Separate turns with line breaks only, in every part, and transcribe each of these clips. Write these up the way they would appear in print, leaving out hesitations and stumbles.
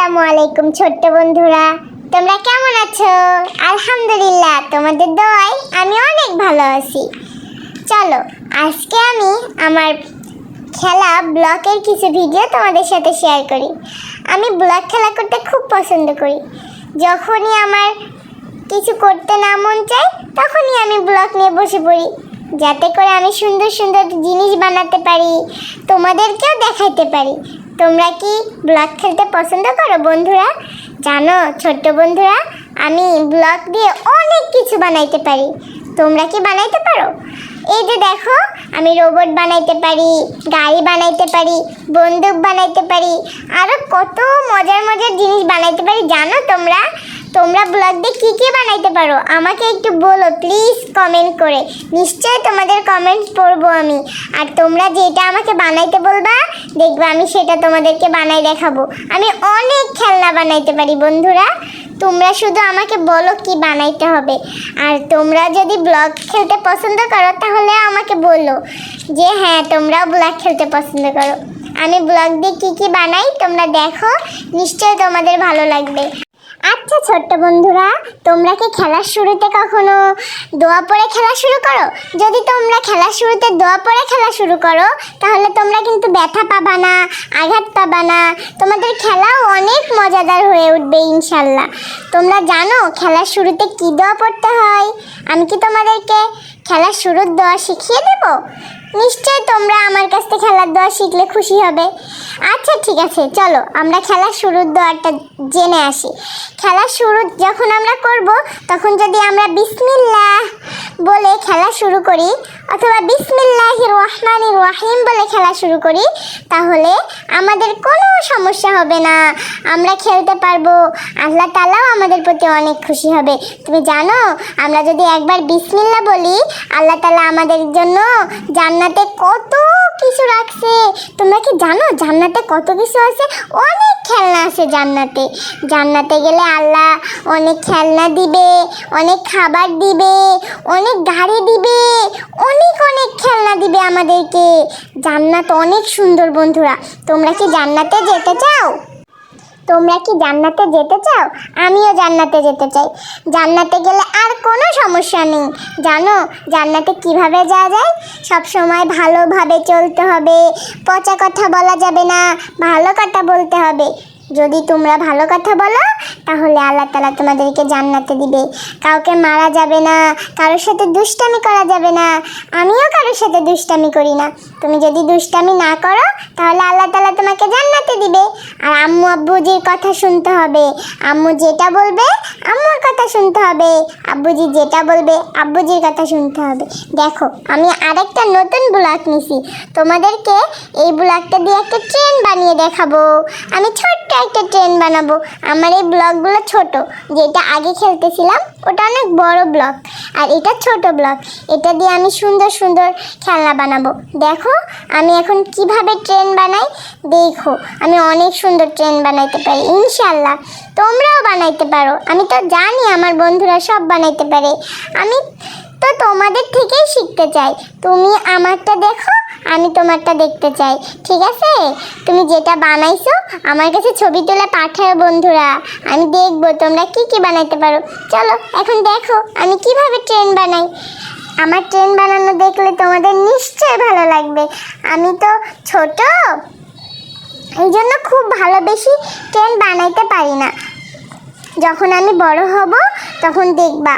আসসালামু আলাইকুম ছোট্ট বন্ধুরা, তোমরা কেমন আছো? আলহামদুলিল্লাহ, তোমাদের দোয়ায় আমি অনেক ভালো আছি। চলো আজকে আমি আমার খেলা ব্লকের কিছু ভিডিও তোমাদের সাথে শেয়ার করি। আমি ব্লক খেলা করতে খুব পছন্দ করি। যখনই আমার কিছু করতে না মন চায় তখনই আমি ব্লক নিয়ে বসে পড়ি, যাতে করে আমি সুন্দর সুন্দর জিনিস বানাতে পারি, তোমাদেরকেও দেখাতে পারি। তোমরা কি ব্লক খেলতে পছন্দ করো বন্ধুরা? জানো ছোট্ট বন্ধুরা, আমি ব্লক দিয়ে অনেক কিছু বানাইতে পারি। তোমরা কি বানাইতে পারো? এই যে দেখো, আমি রোবট বানাইতে পারি, গাড়ি বানাইতে পারি, বন্দুক বানাইতে পারি, আরও কত মজার মজার জিনিস বানাইতে পারি। জানো তোমরা ব্লগ দিয়ে কী কী বানাইতে পারো? আমাকে একটু বলো প্লিজ কমেন্ট করে। নিশ্চয়ই তোমাদের কমেন্ট পড়বো আমি। আর তোমরা যেটা আমাকে বানাইতে বলবা, দেখবা আমি সেটা তোমাদেরকে বানাই দেখাবো। আমি অনেক খেলনা বানাইতে পারি বন্ধুরা। তোমরা শুধু আমাকে বলো কি বানাইতে হবে। আর তোমরা যদি ব্লগ খেলতে পছন্দ করো তাহলে আমাকে বলো যে হ্যাঁ তোমরাও ব্লগ খেলতে পছন্দ করো। আমি ব্লগ দিয়ে কী কী বানাই তোমরা দেখো, নিশ্চয়ই তোমাদের ভালো লাগবে। আচ্ছা ছোট্ট বন্ধুরা, তোমরা কি খেলার শুরুতে কখনো দোয়া পড়ে খেলা শুরু করো? যদি তোমরা খেলার শুরুতে দোয়া পড়ে খেলা শুরু করো তাহলে তোমরা কিন্তু ব্যথা পাবা না, আঘাত পাবা না, তোমাদের খেলাও অনেক মজাদার হয়ে উঠবে ইনশাল্লাহ। তোমরা জানো খেলার শুরুতে কী দোয়া পড়তে হয়? আমি কি তোমাদেরকে খেলার শুরুর দোয়া শিখিয়ে দেব? নিশ্চয়ই তোমরা আমার কাছ থেকে খেলার দোয়া শিখলে খুশি হবে। আচ্ছা ঠিক আছে, চলো আমরা খেলার শুরুর দোয়াটা জেনে আসি। খেলার শুরু যখন আমরা করব তখন যদি আমরা বিসমিল্লাহ বলে খেলা শুরু করি অথবা বিসমিল্লাহির রহমানির রহিম বলে খেলা শুরু করি তাহলে আমাদের কোনো সমস্যা হবে না, আমরা খেলতে পারবো। আল্লাহ তাআলাও আমাদের প্রতি অনেক খুশি হবে। তুমি জানো আমরা যদি একবার বিসমিল্লাহ বলি, আল্লাহ তাআলা আমাদের জন্য জান্নাতে কত কিছু রাখছে। তোমরা কি জানো জান্নাতে কত কিছু আছে? অনেক খেলনা আছে জান্নাতে। জান্নাতে গেলে আল্লাহ অনেক খেলনা দিবে, অনেক খাবার দিবে, অনেক গাড়ি দিবে, অনেক অনেক খেলনা দিবে আমাদেরকে। জান্নাত অনেক সুন্দর বন্ধুরা। তোমরা কি জান্নাতে যেতে চাও? তোমরা কি জান্নাতে যেতে চাও? আমিও জান্নাতে যেতে চাই। জান্নাতে গেলে আর কোনো সমস্যা নেই। জানো জান্নাতে কিভাবে যাওয়া যায়? সব সময় ভালোভাবে চলতে হবে, পচা কথা বলা যাবে না, ভালো কথা বলতে হবে। যদি তোমরা ভালো কথা বলো তাহলে আল্লাহ তাআলা তোমাদেরকে জান্নাতে দিবে। কাউকে মারা যাবে না, কারোর সাথে দুষ্টামি করা যাবে না। আমিও কারোর সাথে দুষ্টামি করি না। তুমি যদি দুষ্টামি না করো তাহলে আল্লাহ তাআলা তোমাকে জান্নাতে দিবে। আর আম্মু আব্বুজির কথা শুনতে হবে। আম্মু যেটা বলবে আম্মুর কথা শুনতে হবে, আব্বুজি যেটা বলবে আব্বুজির কথা শুনতে হবে। দেখো আমি আরেকটা নতুন ব্লগ নিছি, তোমাদেরকে এই ব্লগটা দিয়ে একটা ট্রেন বানিয়ে দেখাবো। আমি ছোট্ট একটা ট্রেন বানাবো। আমার এই ব্লগগুলো ছোট, যেটা আগে খেলতেছিলাম ওটা অনেক বড় ব্লগ, আর এটা ছোট ব্লগ। এটা দিয়ে আমি সুন্দর সুন্দর খেলনা বানাবো। দেখো আমি এখন কিভাবে ট্রেন বানাই, দেখো আমি অনেক সুন্দর ট্রেন বানাইতে পারি ইনশাল্লাহ। তোমরাও বানাইতে পারো, আমি তো জানি আমার বন্ধুরা সব বানাইতে পারে। আমি তো তোমাদের থেকেই শিখতে চাই। তুমি আমারটা দেখো, আমি তোমারটা দেখতে চাই, ঠিক আছে? তুমি যেটা বানাইছো আমার কাছে ছবি তুলে পাঠাও বন্ধুরা, আমি দেখবো তোমরা কি কি বানাইতে পারো। চলো এখন দেখো আমি কিভাবে ট্রেন বানাই। আমার ট্রেন বানানো দেখলে তোমাদের নিশ্চয়ই ভালো লাগবে। আমি তো ছোট, এই জন্য খুব ভালো বেশি ট্রেন বানাইতে পারি না। যখন আমি বড় হব তখন দেখবা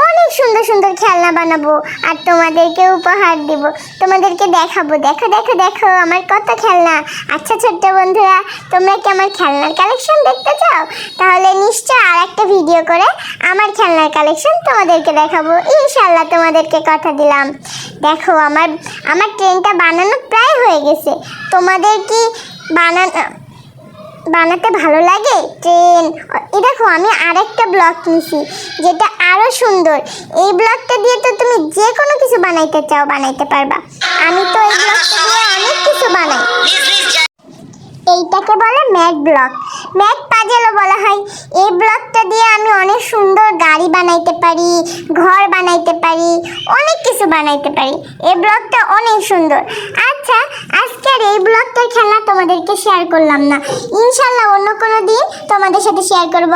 অনেক সুন্দর সুন্দর খেলনা বানাবো আর তোমাদেরকে উপহার দেব, তোমাদেরকে দেখাবো। দেখো দেখো দেখো আমার কত খেলনা। আচ্ছা ছোট্ট বন্ধুরা, তোমরা কি আমার খেলনার কালেকশন দেখতে চাও? তাহলে নিশ্চয় আর একটা ভিডিও করে আমার খেলনার কালেকশন তোমাদেরকে দেখাবো ইনশাল্লাহ। তোমাদেরকে কথা দিলাম। দেখো আমার ট্রেনটা বানানো প্রায় হয়ে গেছে। তোমাদের কি বানাতে ভালো লাগে ট্রেন? এই দেখো আমি আরেকটা ব্লক নিছি যেটা আরো সুন্দর। এই ব্লকটা দিয়ে তো তুমি যে কোনো কিছু বানাইতে চাও বানাইতে পারবা। আমি তো এই ব্লকটা দিয়ে অনেক কিছু বানাই। এইটাকে বলে ম্যাট ব্লক, ম্যাট পাজেলও বলা হয়। এই ব্লকটা দিয়ে আমি অনেক সুন্দর গাড়ি বানাইতে পারি, ঘর বানাইতে পারি, অনেক কিছু বানাইতে পারি। এই ব্লকটা অনেক সুন্দর। আচ্ছা আজকের এই ব্লকটার খেলা তোমাদেরকে শেয়ার করলাম না, ইনশাল্লাহ অন্য কোনো দিন তোমাদের সাথে শেয়ার করব।